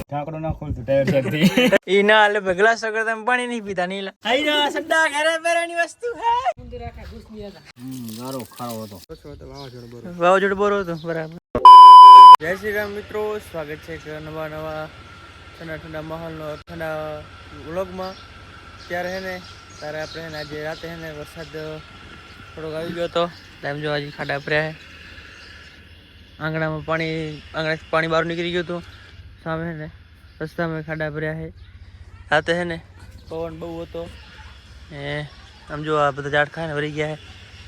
ઢાંકણું ના ખોલતું ટાયર સાથે ઈ ના હાલે ગ્લાસ વગર તમે પાણી નહીં પીતા નીલા આઈ ના સડ્ડા ઘરે પહેરવાની વસ્તુ હે ગારો ખારો હતો વાવાઝોડો બોરો હતો બરાબર જય શ્રી રામ મિત્રો સ્વાગત છે એક નવા ઠંડા ઠંડા માહોલનો ઠંડા વ્લોગમાં ત્યારે હે ને તારે આપણે હે ને આજે રાતે હે ને વરસાદ થોડોક આવી ગયો હતો ટાઈમ જો આજે ખાડા ભર્યા હે આંગણામાં પાણી બહાર નીકળી ગયું હતું સામે હે ને રસ્તામાં ખાડા ભર્યા છે રાતે હે ને પવન બહુ હતો ને આમ જો આ બધા ઝાડ ખાને વરી ગયા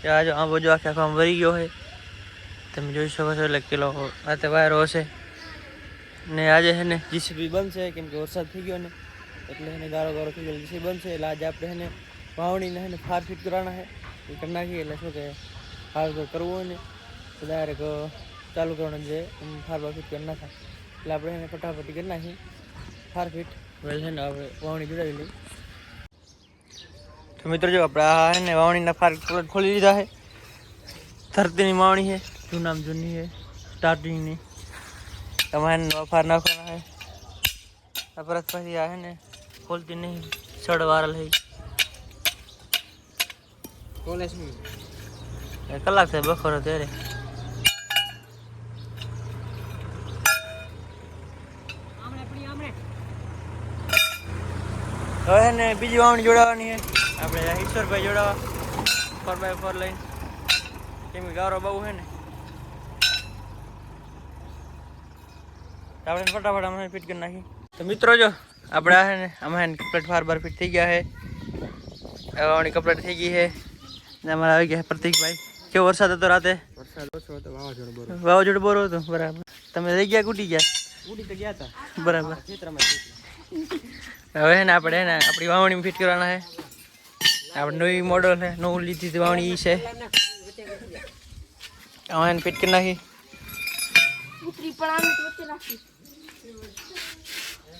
છે આ જો આંબો જો આખે આખો આમ વરી ગયો છે તમે જોઈ શકો છો એટલે કિલો રાતે વાયરો હશે ને આજે છે ને જીસીબી બંધ છે કેમ કે વરસાદ થઈ ગયો ને એટલે એને ગારો થઈ ગયો જીસીબી બંધ છે એટલે આજે આપણે એને વાવણીને છે ને ફાર ફિટ કરવાના છે એ કરી નાખીએ એટલે શું કે ફાર કરવું હોય ને તો ડાયરેક્ટ ચાલુ કરવાનું છે ફાર ફિટ કરી નાખાય એટલે આપણે એને ફટાફટી કરી નાખીએ ફાર ફિટ વેલ છે ને આપણે વાવણી જોડાવી લઈએ તો મિત્રો જો આપણે આ છે ને વાવણીના ફાર ખોલી લીધા છે ધરતીની વાવણી છે જૂનામાં જૂની છે સ્ટાર્ટિંગની તમારે ફાર નાખવાના છે આ પરત પછી આ છે ને ખોલતી નહીં સડ વારલ છે કલાક થાય બખોરો ત્યારે હવે ને બીજી વાવણી જોડાવાની છે આપણે ઈશ્વરભાઈ જોડાવા 4x4 લઈને કેમ કે ગારો બહુ છે ને આપણે ફટાફટ આમાં ફિટ કરી નાખી તો મિત્રો જો આપણે આ છે ને આમાં કમ્પ્લીટ ફાર બાર ફિટ થઈ ગયા છે વાવણી કમ્પ્લીટ થઈ ગઈ છે ને અમારે આવી ગયા પ્રતિકભાઈ કેવો વરસાદ હતો રાતે વરસાદ ઓછો હતો વાવાઝોડો બોરો હતો બરાબર તમે લઈ ગયા ઉડી તો ગયા હતા બરાબર હવે ને આપણે ને આપણી વાવણી ફિટ કરવાના છે આપણે નવી મોડલ છે નવું લીધી વાવણી છે હવે ફિટ કરી નાખી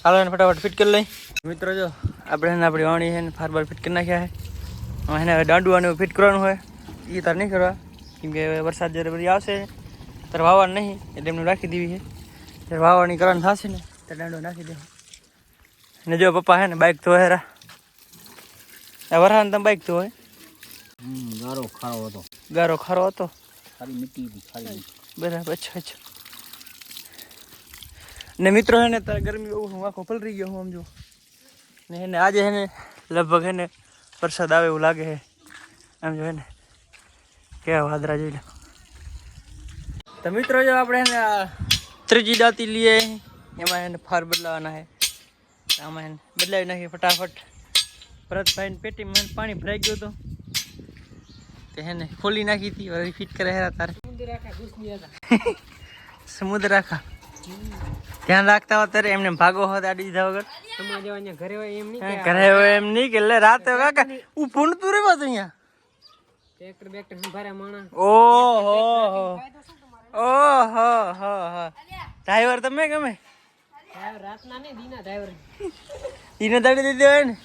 હાલો એને ફટાફટ ફિટ કરી લઈ મિત્રો જો આપણે ને આપણી વાવણી છે ને ફાર બાર ફિટ કરી નાખ્યા છે એને દાંડુઆને ફિટ કરવાનું હોય એ તાર નહીં કરવા કેમ કે વરસાદ જ્યારે બધી આવશે ત્યારે વાવવાનું નહીં એટલે એમને રાખી દેવી છે ત્યારે વાવણી કરવાનું થશે ને ત્યારે દાંડો નાખી દેવું ને જો પપ્પા હે ને બાઇક તો હેરા વરહાન તમે બાઇક તો હોય ગારો ખારો હતો બરાબર અચ્છા ને મિત્રો હે ને તારે ગરમી બહુ હું આખો પલરી ગયો હું સમજો ને એને આજે હે ને લગભગ હે ને વરસાદ આવે એવું લાગે છે આમ જો હે ને કેવા વાદરા જોઈ લો તો મિત્રો જો આપણે એને ત્રીજી દાંતી લઈએ એમાં એને ફાર બદલાવાના છે આમાં એને બદલાવી નાખીએ ફટાફટ ભરતભાઈને પેટીમાં પાણી ભરાઈ ગયું હતું તે હે ને ખોલી નાખી હતી હવે ફિટ કરે હેરા તારે સમુદ્ર રાખા ધ્યાન રાખતા હોય ત્યારે એમને ભાગો હોત આડી દીધા વગર ઘરે હોય એમ નહીં કે રાતે કાકા હું પૂણતું રહેવા તો અહીંયા ઓહો ડ્રાઈવર તમે ગમે ઈને દાડી દીધી હોય ને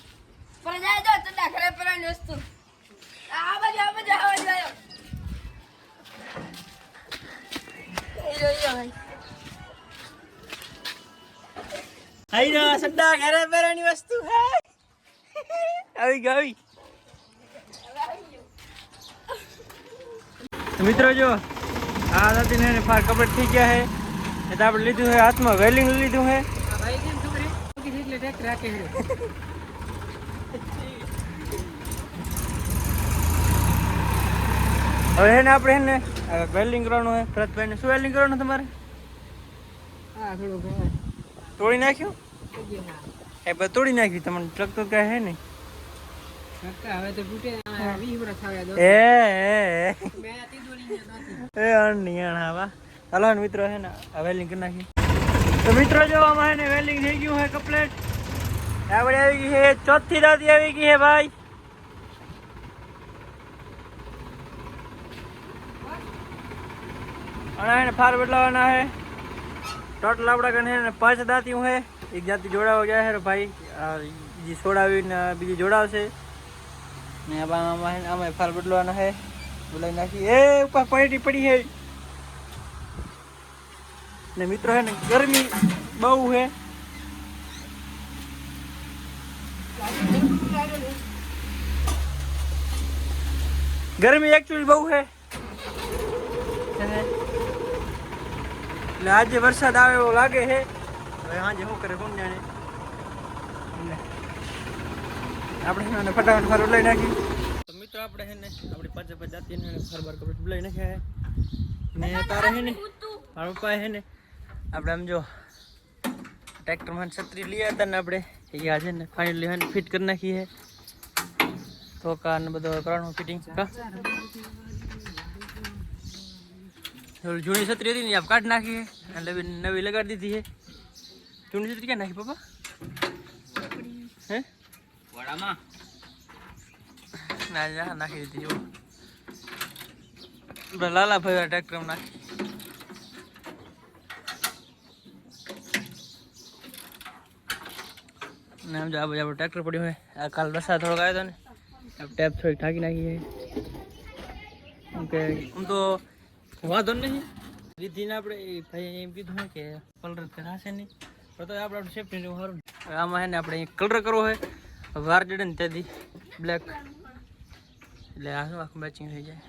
સડ્ડા ઘરે પહેરવાની વસ્તુ હે આવી ગઈ મિત્રો જો આ દાદીને ફાર કમ્પ્લીટ થઈ ગયા છે એ તો આપણે લીધું છે હાથમાં વેલ્ડિંગ લીધું છે હવે હે ને આપણે હે ને વેલ્ડિંગ કરવાનું છે ભરતભાઈને શું વેલ્ડિંગ કરવાનું તમારે તોડી નાખ્યું એ બધું તોડી નાખ્યું તમને ટ્રક તો કઈ હે નહીં ચાલો મિત્રો હે ને વેલ્ડિંગ કરી નાખી તો મિત્રો જો આમાં હે ને વેલ્ડિંગ થઈ ગયું છે કમ્પ્લીટ આપણે આવી ગઈ છે ચોથી દાંતી આવી ગઈ છે ભાઈ અને ફાર બદલાવાના છે टोटल अपना कने 5 दांती है एक जाति जोड़ा हो गया है भाई जी छोड़ावी बीजी जोड़ावशे ने अब आमे फाल बदलवाना है। बोलाई नाखी ए ऊपर पड़ी है ને મિત્રો है ને गर्मी બહુ है गर्मी एक्चुअली બહુ है એટલે આજે વરસાદ આવે એવો લાગે છે હવે આજે શું કરે કોણ જાણે આપણે ફટાફટ ફરવા લઈ નાખી તો મિત્રો આપણે છે ને આપણી પાંચે પાંચ જાતી ફરવાર કપડે લઈ નાખ્યા છે ને તારે છે ને મારા પપ્પા છે ને આપણે આમ જો ટ્રેક્ટરમાં છત્રી લઈ હતા ને આપણે એ આજે ને ફાઇનલી છે ને ફિટ કરી નાખી છે ધોકા ને બધો કરવાનું ફિટિંગ જૂની છત્રી હતી ને આપ કાઢી નાખી છે એટલે નવી લગાડી દીધી છે જૂની છત્રી ક્યાં નાખી પપ્પા હે વડામાં ના નાખી દીધી જો લાલા ભાઈ ટ્રેક્ટરમાં નાખી ને આમ જો આ બધું ટ્રેક્ટર પડ્યું હોય આ કાલ વરસાદ થોડોક આવ્યો હતો ને ટેપ થોડીક ઢાંકી નાખી છે કેમ કે આમ તો વાંધો નહીં દીધીને આપણે ભાઈ એમ કીધું ને કે કલર કરાશે નહીં પણ તો આપણે સેફ્ટી સારું આમાં છે ને આપણે કલર કરવો હોય વાર જડે ને ત્યાંથી બ્લેક એટલે આ શું આખું મેચિંગ થઈ જાય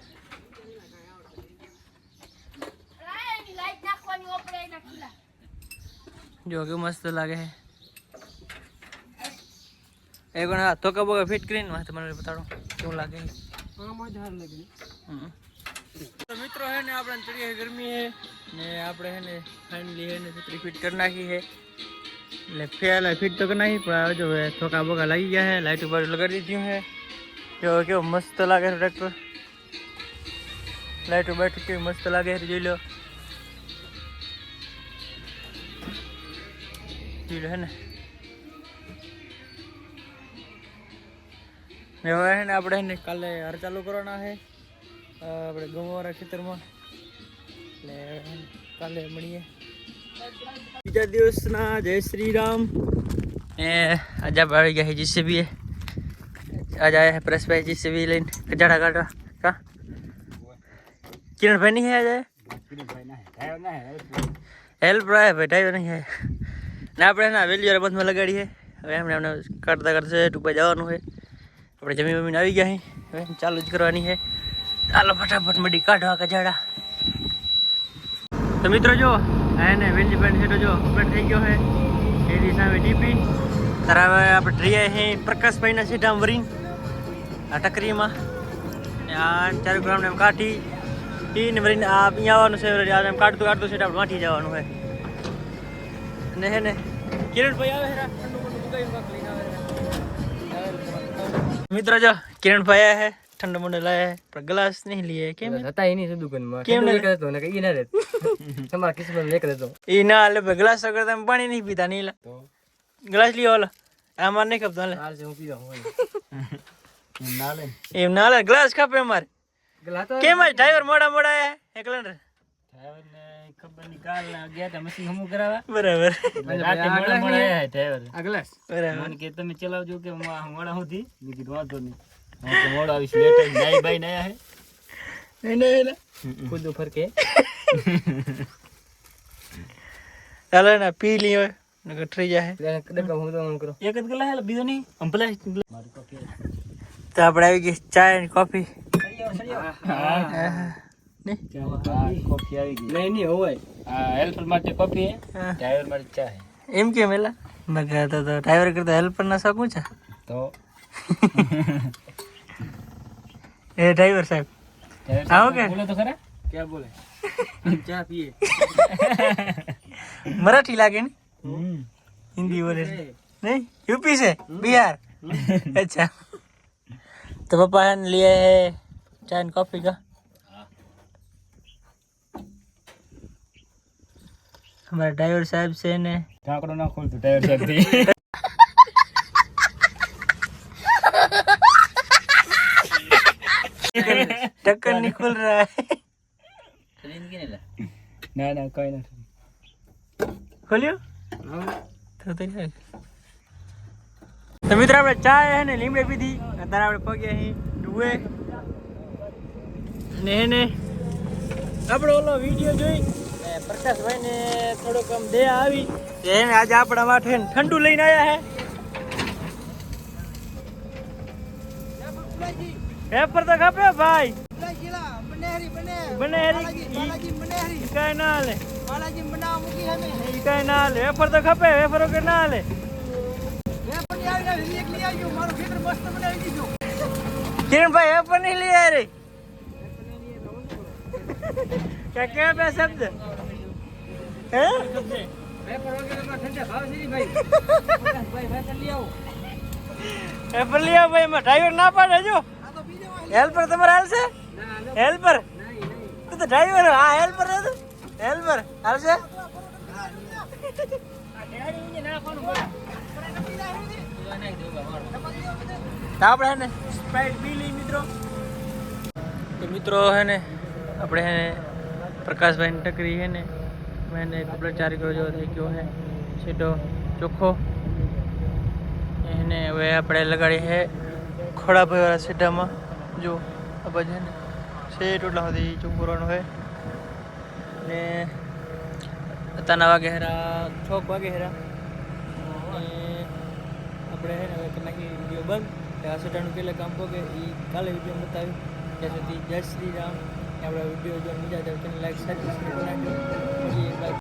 જો કેવું મસ્ત લાગે છે एक धोखा बोका फिट કરીને વાત મને બતાડો કેવું લાગે તો મિત્રો હે ને આપણે ચડી ગરમી હે ને આપણે હે ને ફાઇનલી હે ને છત્રી ફિટ કરી નાખી છે એટલે ફેલ ફિટ તો કરી નાખી પણ જો ધોખા બોકા લાગી ગયા है लाइट बार लगा दी है जो केવો મસ્ત લાગે છે ટ્રેક્ટર લાइट बैठ के मस्त लागे है જોઈ લો है ને હવે ને આપણે ને કાલે હર ચાલુ કરવાના છે આપણે ગોવારા ખેતરમાં એટલે કાલે મળીએ બીજા દિવસના જય શ્રી રામ ને આજે આપણે આવી ગયા છે જીસીબી આજે આયા है પ્રેસભાઈ જીસીબી લઈને કજાડા કાઢવા કા કિરણભાઈ નહીં આજે હેલ્પ રહે ભાઈ ડ્રાઈવર નહીં હે ને આપણે ના વેલ્યુઅર બંધમાં લગાડી છે હવે એમને કાઢતા કાઢશે ટૂંકા જવાનું છે આપણે જમીન વમીન આવી ગયા હવે ચાલુ જ કરવાની છે ચાલો ફટાફટ મડી કાઢવા કજાડા તો મિત્રો જો એને વેલી પેન્ટ છે તો જો કમ્પ્લીટ થઈ ગયો છે એની સામે ડીપી તારા હવે આપણે ડ્રીયા છે પ્રકાશભાઈના સીધામ વરીંગ આ ટકરીમાં ને આ 4 ગ્રામ એમ કાઢી ને વરીને આ અહીંયા આવવાનું છે આ એમ કાઢતું કાઢતું છે આપણે વાંઠી જવાનું છે અને હે ને કિરણભાઈ આવે છે ઠંડુ મોટું દુકાઈ પાક લઈને આવે मित्र जो किरण भाई है ठंडा मुंडा लाया है पर ग्लास नहीं लिए केम रहता ही नहीं से दुकान में केम नहीं करता ना कहीं ना रहता हमारा किस्मत लेकर देता ये ना ले ग्लास अगर तुम पानी नहीं पीता नहीं ला तो ग्लास लियो वाला हमारे नहीं कपता ले हाल से हूं पीता हूं ये ना ले ग्लास कप है हमारे ग्लास तो केम है ड्राइवर मोड़ा मोड़ा है एकलंडर ड्राइवर ने खबर निकाल गया था मशीन हम करावा बराबर रात मोड़ा मोड़ा है ड्राइवर आ ग्लास बराबर मन के તમે ચલાવજો કે મોડા હોતી બીજી વાંધો નહીં હું તો મોડા આવીશ લેટ નાઈ ભાઈ નયા હે નહીં ખુદ ઉપર કે ચાલો ના પી લ્યો નકર થઈ જાય ડબ્બા હું તો ઓન કરો એક જ ગલા હે બીજો નહીં અમ્પલા મારી કોફી તો આપણે આવી ગઈ ચા અને કોફી नहीं कॉफी आएगी नहीं होवे हेल्पर माटे कॉफी है ड्राइवर माटे चा है एम के मेला मैं कहता तो ड्राइवर करता हेल्पर ना सकूं छा तो ए ड्राइवर साहब आओ क्या बोले तो खरा क्या बोले चा पिए मराठी लागे नहीं हिंदी बोले नहीं यूपी से बिहार अच्छा तो पापा ने लिए है चाय एंड कॉफी का हमारे ड्राइवर साहब से ने ढाकड़ा ना खोल तो ड्राइवर साहब थी ढक्कन नहीं खुल रहा है ना ना कोई ना खोलियो तो मित्र આપણે ચા હે ને લીંબે પીધી અત્યારે આપણે પગે અહીં ડુએ ને આપણે ઓલો વિડિયો જોઈ પ્રકાશભાઈ ને થોડોક આમ દયા આવી એને આજે આપણા માટે ઠંડુ લઈને આવ્યા હે પેપર તો ખપે ભાઈ કઈ ના લે કઈ ના લે વેફર તો ખપે વેફરો કે ના લે કિરણભાઈ વેફર નહીં લઈ રે क्या क्या पे शब्द है पेपर लिया भाई मैं ड्राइवर ना पाड़े जो हेल्पर तुम्हारा हाल से हेल्पर तू तो ड्राइवर हाँ हेल्पर है तू हेल्पर हाल से આપણે હે ને સ્પ્રાઇટ પી લઈ મિત્રો તો મિત્રો હે ને આપણે હે પ્રકાશભાઈ ટકરી હે ને મેને કપડા 4 કિલો જેવો થઈ ગયો હે સીધો ચોખ્ખો એને હવે આપણે લગાડી હે ખોડાભાઈ વાળા સીધામાં જો આ બાજુ હે ને સેટ એટલા સુધી ચોખ્ખું હે ને અત્યારના વાગે હેરા 6 વાગે હેરા આપણે હે ને હવે નાખી વિડીયો બંધ આ સીધાનું કેટલા કામ પોગે એ કાલે વિડીયો બતાવ્યું ત્યાં સુધી જય શ્રી રામ. આપણા વિડીયો જો મજા આવે તો લાઈક સબસ્ક્રાઇબ કરી નાખજો.